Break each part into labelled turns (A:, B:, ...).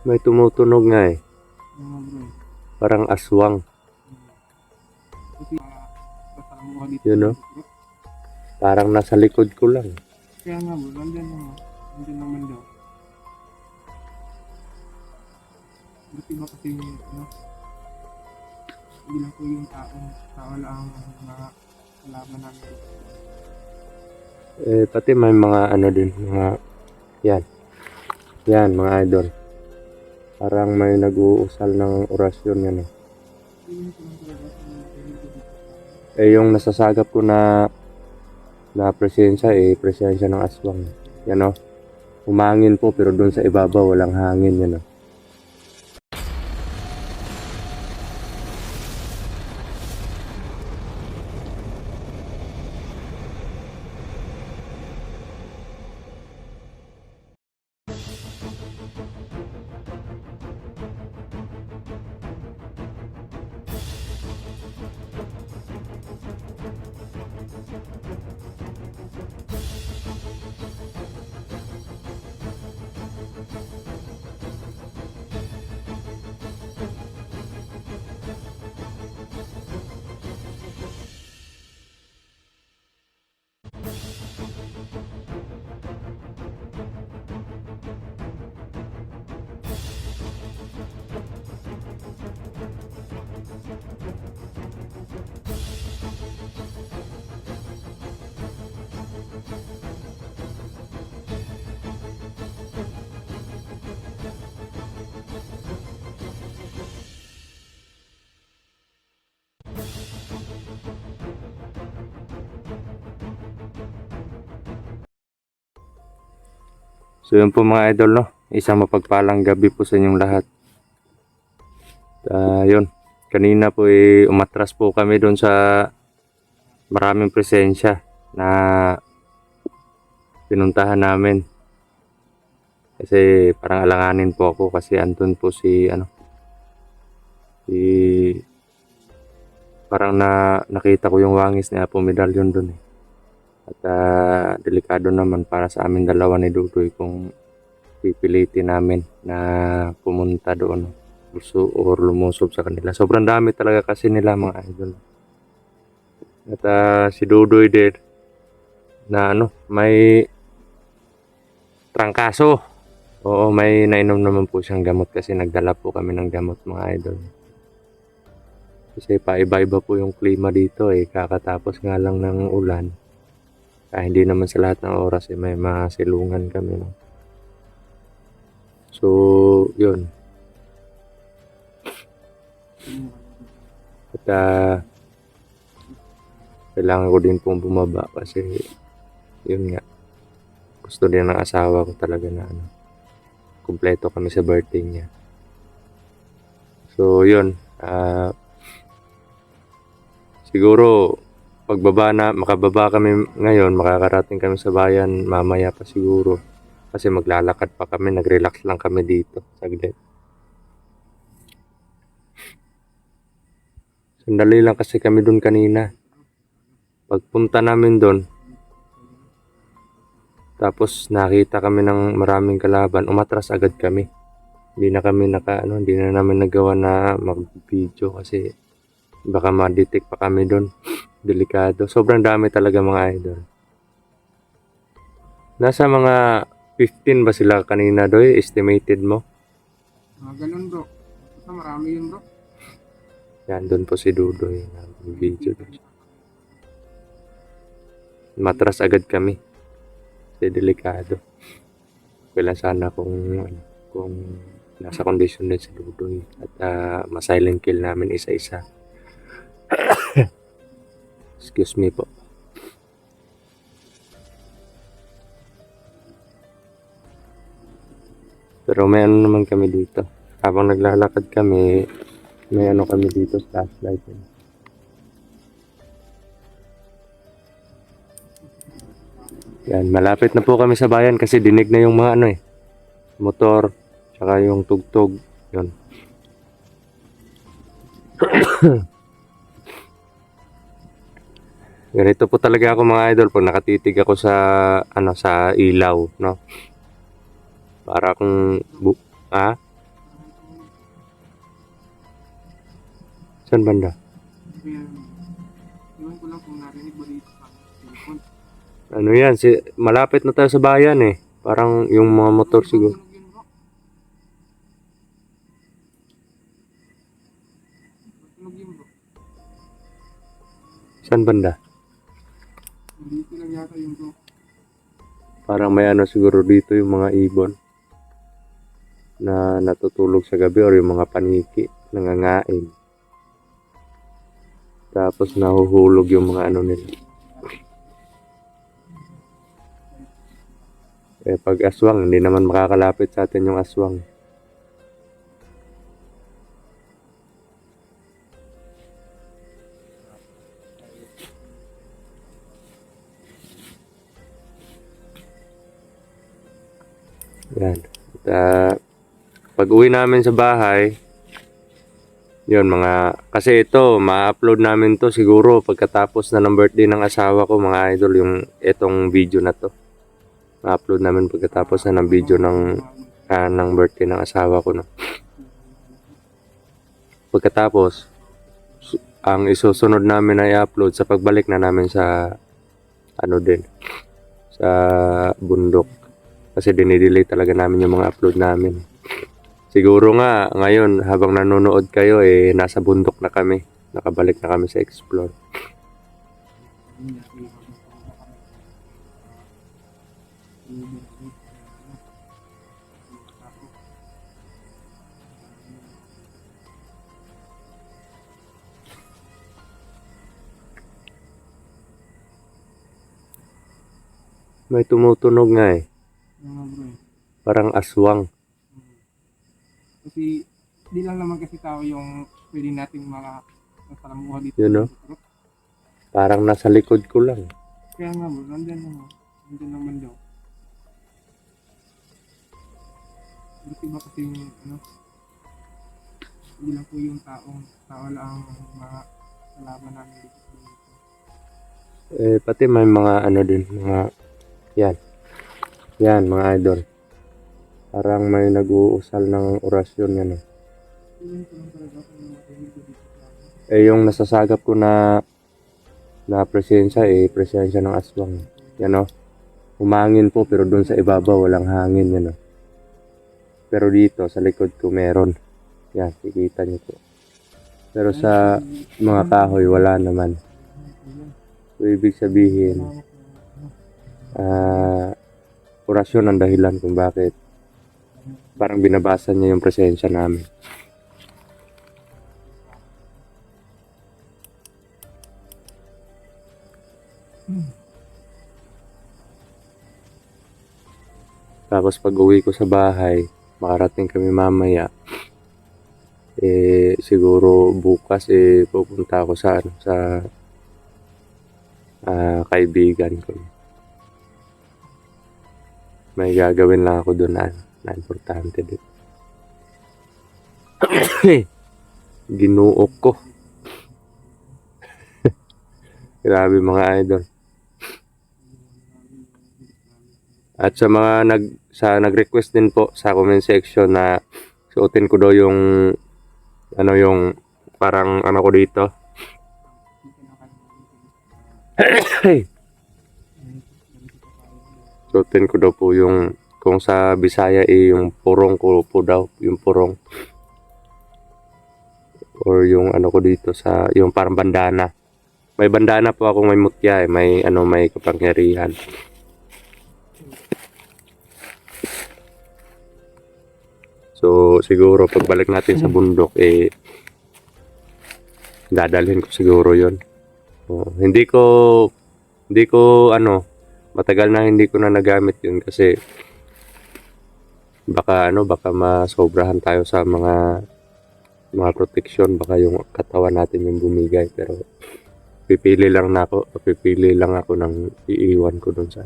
A: May tumutunog nga eh.
B: Mga bro.
A: Parang aswang.
B: Kasi kasama ko dito.
A: Yun, no?
B: Bro.
A: Parang nasa likod ko lang.
B: Kaya nga bro, nandyan naman. Nandyan naman daw. Buti ba kasi ano, hindi lang po yung tao lang ang mga kalaban namin dito.
A: Eh, pati may mga ano din. Mga, yan. Yan, mga idol. Parang may nag-uusal ng orasyon yan eh.
B: Hindi ko lang talaga sa mga kaibigan ko dito.
A: Eh, yung nasasagap ko na presensya eh, presensya ng aswang. Yan o. Humangin po pero doon sa ibabaw walang hangin yan o. So yun po mga idol no. Isang mapagpalang gabi po sa inyong lahat. Yun. Kanina po umatras po kami doon sa maraming presensya na pinuntahan namin. Kasi parang alanganin po ako kasi andun po si parang nakita ko yung wangis ni Apo Medallion doon eh. At delikado naman para sa amin dalawa ni Dudoy kung pipilitin namin na pumunta doon or lumusob sa kanila. Sobrang dami talaga kasi nila mga idol. At si Dudoy din na may trangkaso. Oo, may nainom naman po siyang gamot kasi nagdala po kami ng gamot mga idol. Kasi paiba-iba po yung klima dito eh. Kakatapos nga lang ng ulan. Kaya hindi naman sa lahat ng oras may masilungan kami. No? So, yun. At kailangan ko din pong bumaba kasi yun nga. Gusto din ng asawa ko talaga na kumpleto kami sa birthday niya. So, yun. Siguro makababa kami ngayon, makakarating kami sa bayan mamaya pa siguro. Kasi maglalakad pa kami, nag-relax lang kami dito. Saglit. Sandali lang kasi kami doon kanina. Pagpunta namin doon, tapos nakita kami ng maraming kalaban, umatras agad kami. Hindi na namin nagawa na mag-video kasi baka ma-detect pa kami doon. Delikado. Sobrang dami talaga mga idol. Nasa mga 15 ba sila kanina doy? Estimated mo?
B: Ganun bro. Basta marami yun bro.
A: Yan, doon po si Dudoy. Video doon. Matras agad kami. Kasi delikado. Kailan sana kung nasa kondisyon din si Dudoy. At ma-silent kill namin isa-isa. Excuse me po. Pero may naman kami dito. Habang naglalakad kami, may kami dito, flashlight. Yan, malapit na po kami sa bayan kasi dinig na yung mga motor, tsaka yung tugtog. Yun. Ganito po talaga ako mga idol pag nakatitig ako sa sa ilaw, no? Para kung Saan banda?
B: Kaya, iwan ko lang kung narinig mo dito sa cellphone.
A: Ano yan? Malapit na tayo sa bayan eh. Parang yung mga motor siguro.
B: Tunog yun, bro. Tunog yun, bro.
A: Saan banda?
B: Dito lang yata yun, bro.
A: Parang may ano siguro dito yung mga ibon na natutulog sa gabi or yung mga paniki nangangain. Tapos nahuhulog yung mga ano nila. Eh pag aswang, hindi naman makakalapit sa atin yung aswang. Yan. At, pag uwi namin sa bahay, yun kasi ito, ma-upload namin to siguro pagkatapos na ng birthday ng asawa ko mga idol, yung itong video na to. Ma-upload namin pagkatapos na ng video ng birthday ng asawa ko. No? Pagkatapos, ang isusunod namin ay upload sa pagbalik na namin sa ano din, sa bundok. Kasi dinidelay talaga namin yung mga upload namin. Siguro nga, ngayon, habang nanonood kayo, nasa bundok na kami. Nakabalik na kami sa Explore. May tumutunog nga eh.
B: Bro.
A: Parang aswang.
B: Kasi, di lang naman kasi tao yung pwede nating makasalamuha dito.
A: Yun, no? Parang nasa likod ko lang.
B: Kaya nga, bro, nandyan naman. Nandyan naman daw. Buti ba kasi hindi lang po yung tao lang ang mga kalaban namin dito.
A: Pati may mga ano din, mga yan mga idol. Parang may nag-uusal ng orasyon yan. Yung nasasagap ko na presensya presensya ng aswang. Yan o. Humangin po pero doon sa ibabaw walang hangin yan o. Pero dito sa likod ko meron. Yan, kikita niyo po. Pero sa mga kahoy wala naman. So ibig sabihin orasyon ang dahilan kung bakit parang binabasa niya yung presensya namin. Tapos pag uwi ko sa bahay, makarating kami mamaya, siguro bukas pupunta ako sa kaibigan ko. May gagawin lang ako doon na importante din. Ginuok ko. Grabe mga idol. At sa mga nag-request din po sa comment section na suotin ko daw yung parang ko dito. Suotin ko daw po yung kung sa Bisaya yung purong ko po daw, yung purong. Or yung ko dito yung parang bandana. May bandana po ako, may mutya may kapangyarihan. So siguro pagbalik natin sa bundok dadalhin ko siguro 'yon. Hindi ko matagal na hindi ko na nagamit 'yun kasi baka masobrahan tayo sa mga proteksyon, baka yung katawan natin yung bumigay, pero pipili lang ako ng iiwan ko doon sa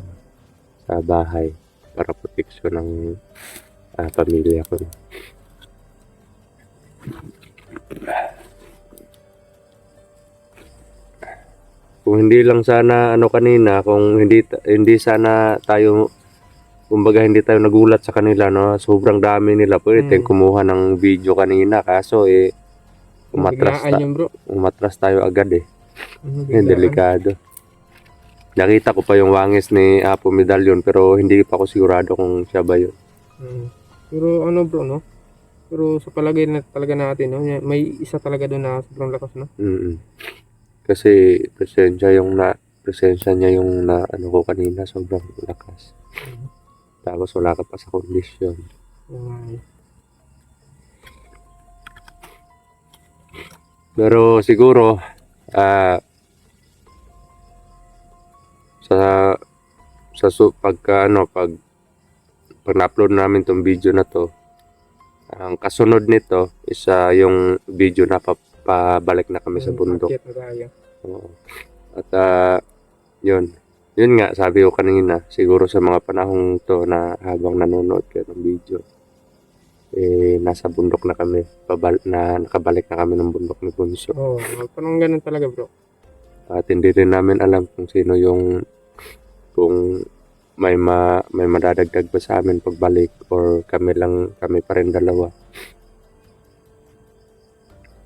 A: bahay para proteksyon ng pamilya ko. Kung hindi lang sana kanina, kung hindi sana tayo, kumbaga hindi tayo nagulat sa kanila, no? Sobrang dami nila. Pwede tayong kumuha ng video kanina, kaso Umatras,
B: Biglaan yun bro.
A: umatras tayo agad eh.
B: Biglaan.
A: Delikado. Nakita ko pa yung wangis ni Apo Medallion pero hindi pa ako sigurado kung siya ba yun.
B: Pero ano bro, no? Pero sa palagay na talaga natin, no? May isa talaga doon na sobrang lakas, no?
A: Kasi presensya niya yung na ano ko kanina, sobrang lakas. Tapos wala ka pa sa kondisyon. Pero siguro pagka pag na-upload namin tong video na to, ang kasunod nito is yung video na pabalik na kami sa bundok.
B: Akyat na tayo.
A: Oo. At yun nga sabi ko kanina, siguro sa mga panahong to na habang nanonood kayo ng video, nasa bundok na kami, nakabalik na kami ng bundok ni Bunso.
B: Parang ganun talaga bro.
A: At hindi rin namin alam kung sino kung may madadagdag ba sa amin pagbalik or kami pa rin dalawa.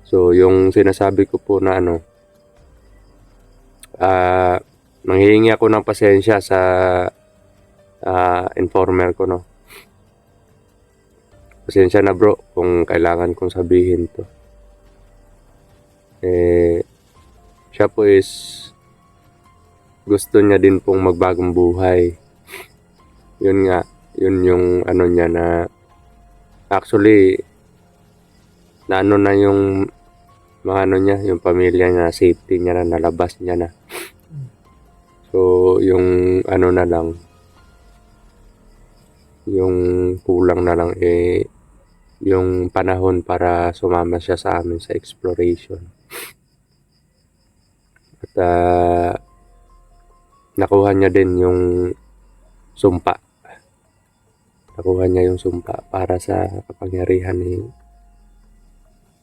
A: So yung sinasabi ko po na manghihingi ako ng pasensya sa informer ko, no. Pasensya na bro kung kailangan kong sabihin to. Siya po is gusto niya din pong magbagong buhay. Yun nga, yun yung niya na actually na na yung mga niya, yung pamilya niya, safety niya na, nalabas niya na. So yung na lang, yung kulang na lang yung panahon para sumama siya sa amin sa exploration. At nakuha niya din yung sumpa. Nakuha niya yung sumpa para sa kapangyarihan ni,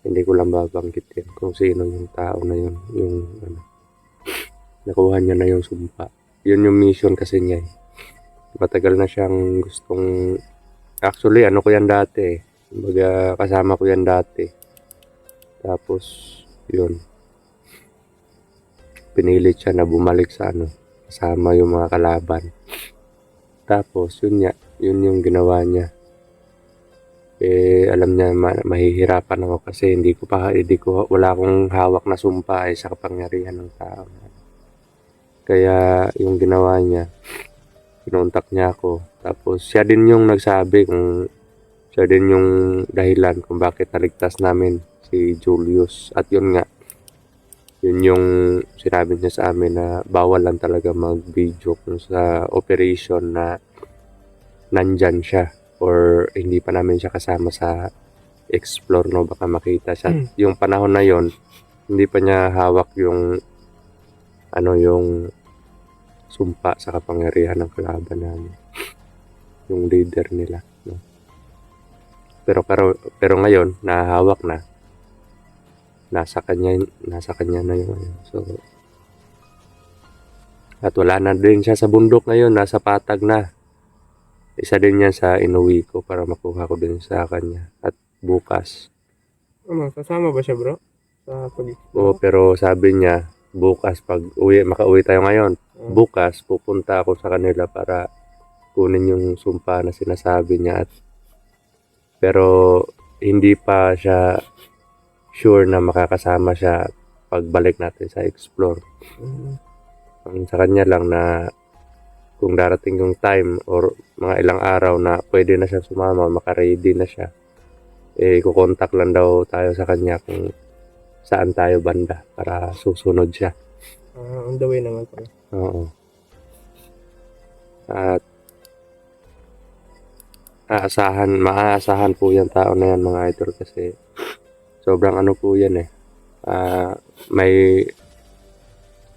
A: hindi ko lang babanggitin kung sino yung tao na yun, nakuha niya na yung sumpa. Yun yung mission kasi niya eh. Matagal na siyang gustong, actually ko yan dati eh. Kumbaga kasama ko yan dati. Tapos yun, pinilit siya na bumalik sa kasama yung mga kalaban. Tapos yun yung ginawa niya. Alam niya mahihirapan ako kasi wala akong hawak na sumpa sa kapangyarihan ng tao. Kaya yung ginawa niya, kinontak niya ako. Tapos siya din yung nagsabi siya din yung dahilan kung bakit naligtas namin si Julius. At yun nga, yun yung sinabi niya sa amin na bawal lang talaga mag-video kung sa operation na nandyan siya or hindi pa namin siya kasama sa explore, no, baka makita siya. Yung panahon na yon, hindi pa niya hawak yung yung sumpa sa kapangyarihan ng kalaban namin, yung leader nila, no? Pero ngayon nahahawak na, nasa kanya na yung so, at wala na din siya sa bundok ngayon, nasa patag na. Isa din yan sa inuwi ko para makuha ko din sa kanya. At bukas.
B: Kasama ba siya bro? Sa
A: Oo, pero sabi niya, bukas makauwi tayo ngayon. Bukas, pupunta ako sa kanila para kunin yung sumpa na sinasabi niya. Pero hindi pa siya sure na makakasama siya pagbalik natin sa explore. Ang sa kanya lang na kung darating yung time or mga ilang araw na pwede na siya sumama, makaready na siya, kukontak lang daw tayo sa kanya kung saan tayo banda para susunod siya.
B: On the way naman pala.
A: Oo. At maaasahan po yung tao na yan mga idol kasi sobrang po yan eh. May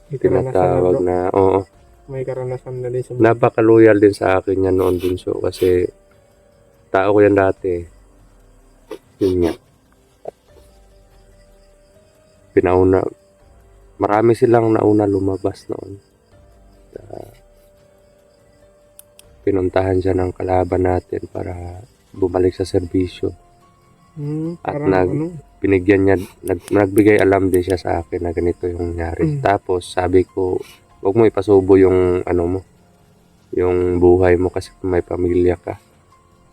A: tinatawag na, oo.
B: May karanasan na din sa
A: napaka-loyal din sa akin yan noon din so kasi tao ko yan dati. Yun nga. Marami silang nauna lumabas noon. Pinuntahan siya ng kalaban natin para bumalik sa serbisyo. At binigyan niya, nagbigay alam din siya sa akin na ganito yung nangyari. Tapos sabi ko, huwag mo ipasubo yung ano mo, yung buhay mo kasi kung may pamilya ka.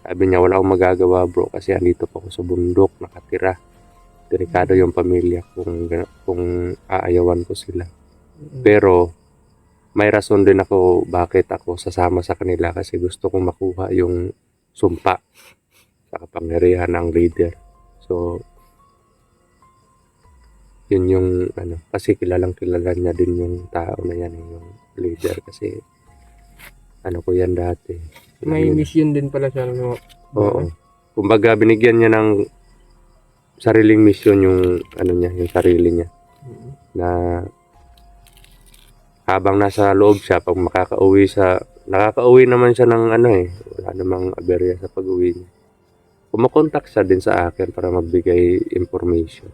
A: Sabi niya, wala akong magagawa bro kasi andito pa ako sa bundok, nakatira. Delikado yung pamilya kung aayawan ko sila. Pero may rason din ako bakit ako sasama sa kanila kasi gusto kong makuha yung sumpa sa kapangyarihan ng leader. So, yun yung ano, kasi kilalang kilala niya din yung tao na yan, yung leader kasi ano ko yan dati.
B: May
A: Yun.
B: mission din pala siya. No?
A: Oo. Kumbaga binigyan niya ng sariling mission yung ano niya, yung sarili niya. Na habang nasa loob siya, pag nakakauwi naman siya ng ano wala namang aberya sa pag-uwi niya. Kumakontak siya din sa akin para magbigay information.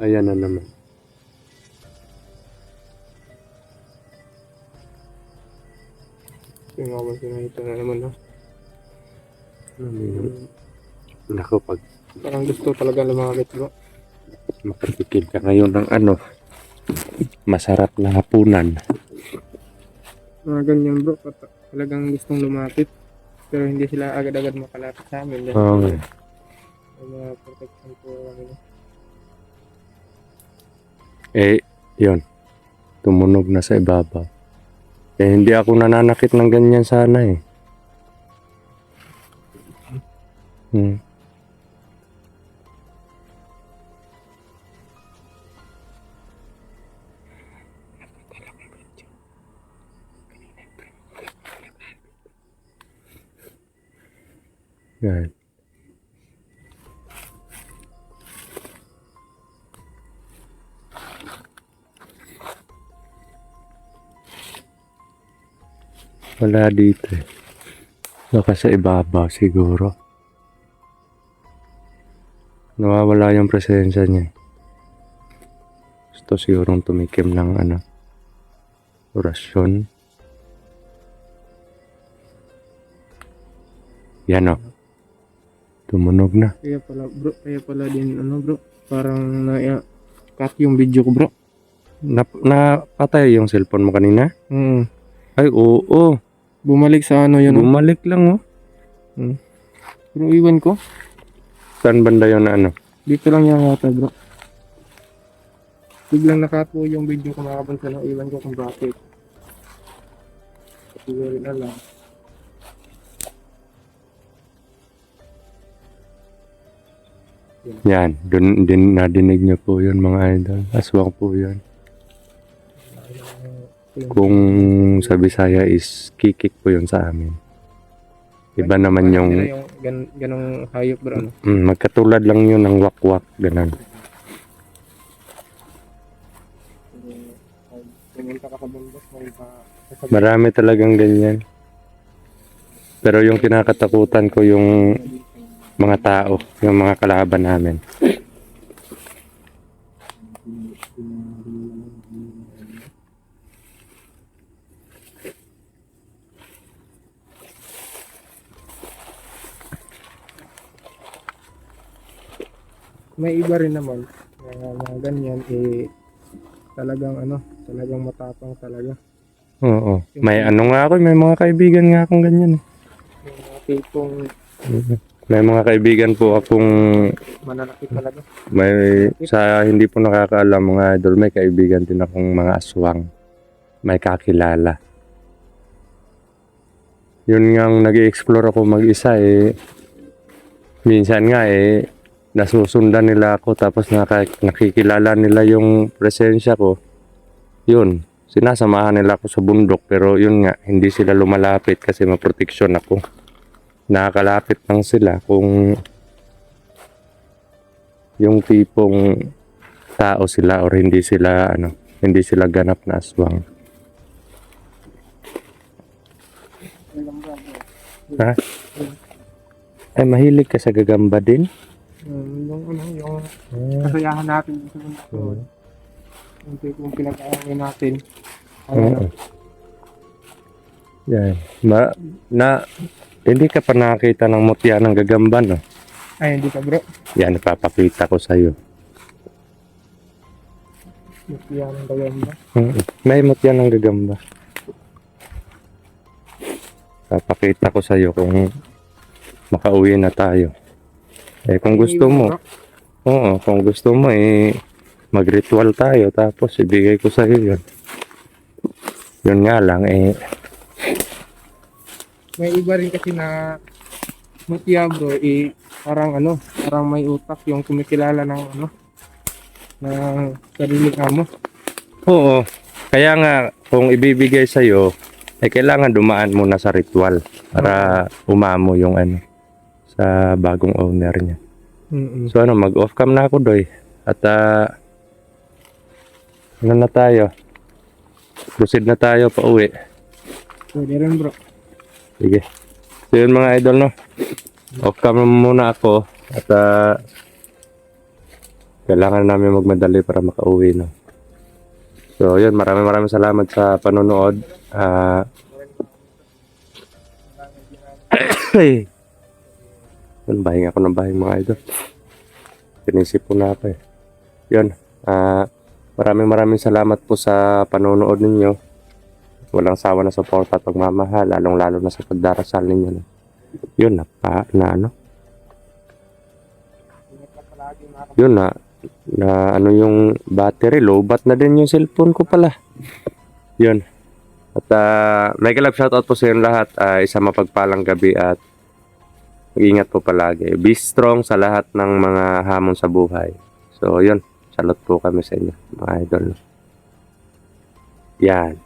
A: Ayan na naman.
B: Tingnan ko na ito na naman. No?
A: Nako, pag
B: Parang gusto talaga lumapit bro.
A: makatikim ka ngayon ng ano, masarap na hapunan.
B: Mga ganyan bro, talagang gustong lumapit. Pero hindi sila agad-agad makalapit sa amin. Dahil
A: Oo.
B: may mga protection po kami. No?
A: Yun. Tumunog na sa ibabaw. Hindi ako nananakit ng ganyan sana Yan. Wala dito Baka sa ibabaw siguro. Nawawala yung presensya niya. Gusto sigurong tumikim ng orasyon. Yan tumunog na.
B: Kaya pala din bro, parang cut yung video ko bro.
A: Napatay yung cellphone mo kanina? Ay, oo.
B: Bumalik sa yun.
A: Bumalik lang
B: Pero iwan ko.
A: Saan banda yun na
B: Dito lang yung yata bro. Biglang nakat po yung video ko mga kabansa na iwan ko kung bakit. Siguro rin alam.
A: Yan, dun din nadinig niyo po yun mga idol. Aswang po yun. Kung sa Bisaya is kikik po yun sa amin. Iba naman yung
B: ganong hayop bro.
A: magkatulad lang yun ng wakwak, ganun. Marami talagang ganyan. Pero yung kinakatakutan ko yung mga tao, yung mga kalaban namin.
B: May iba rin naman mga ganyan talagang matapang talaga.
A: Oo. May nga ako, may mga kaibigan nga akong ganyan
B: Yung mga tipong
A: May mga kaibigan po akong
B: mananakit talaga.
A: sa hindi po nakakaalam mga idol, may kaibigan din akong mga aswang. May kakilala. Yun nga nag-i-explore ako mag-isa minsan nga nasusundan nila ako tapos nakikilala nila yung presensya ko. Yun, sinasamahan nila ako sa bundok pero yun nga, hindi sila lumalapit kasi maproteksyon ako. Nakakalapit lang sila kung yung tipong tao sila or hindi sila ganap na aswang. Ha? Ay, mahilig ka sa gagamba din?
B: Yung kasayahan natin sa mundo. Yung tipong pinag-aaway natin.
A: Oo. Yan. Hindi ka pa nakakita ng mutya ng gagamba, no?
B: Ay, hindi ka bro.
A: Yan, ipapakita ko sa'yo.
B: Mutya ng gagamba.
A: May mutya ng gagamba. Papakita ko sa'yo kung makauwi na tayo. Eh, kung gusto mo, kung gusto mo, mag-ritual tayo, tapos ibigay ko sa'yo yun. Yun nga lang,
B: May iba rin kasi na mutya bro, parang parang may utak yung kumikilala ng ng sariling amo.
A: oo. Kaya nga, kung ibibigay sa'yo, kailangan dumaan muna sa ritual para umamo yung sa bagong owner niya.
B: Mm-mm.
A: So mag-off cam na ako, Doy. At na tayo? Proceed na tayo pa uwi.
B: Pwede rin bro.
A: Sige. So yun mga idol, no? Off cam muna ako. At kailangan namin magmadali para makauwi, no? So yun, maraming salamat sa panonood. Bahinga ako ng bahay mga idol. Pinisip ko na ako Yun. Maraming salamat po sa panonood ninyo. Walang sawa na suporta at pagmamahal, lalong-lalo na sa pagdarasal ninyo. No? Yun Yun na yung battery, low bat na din yung cellphone ko pala. Yun. At may kalab shoutout po sa inyo lahat. Isa mapagpalang gabi at mag-ingat po palagi. Be strong sa lahat ng mga hamon sa buhay. So yun, salute po kami sa inyo mga idol. Yan.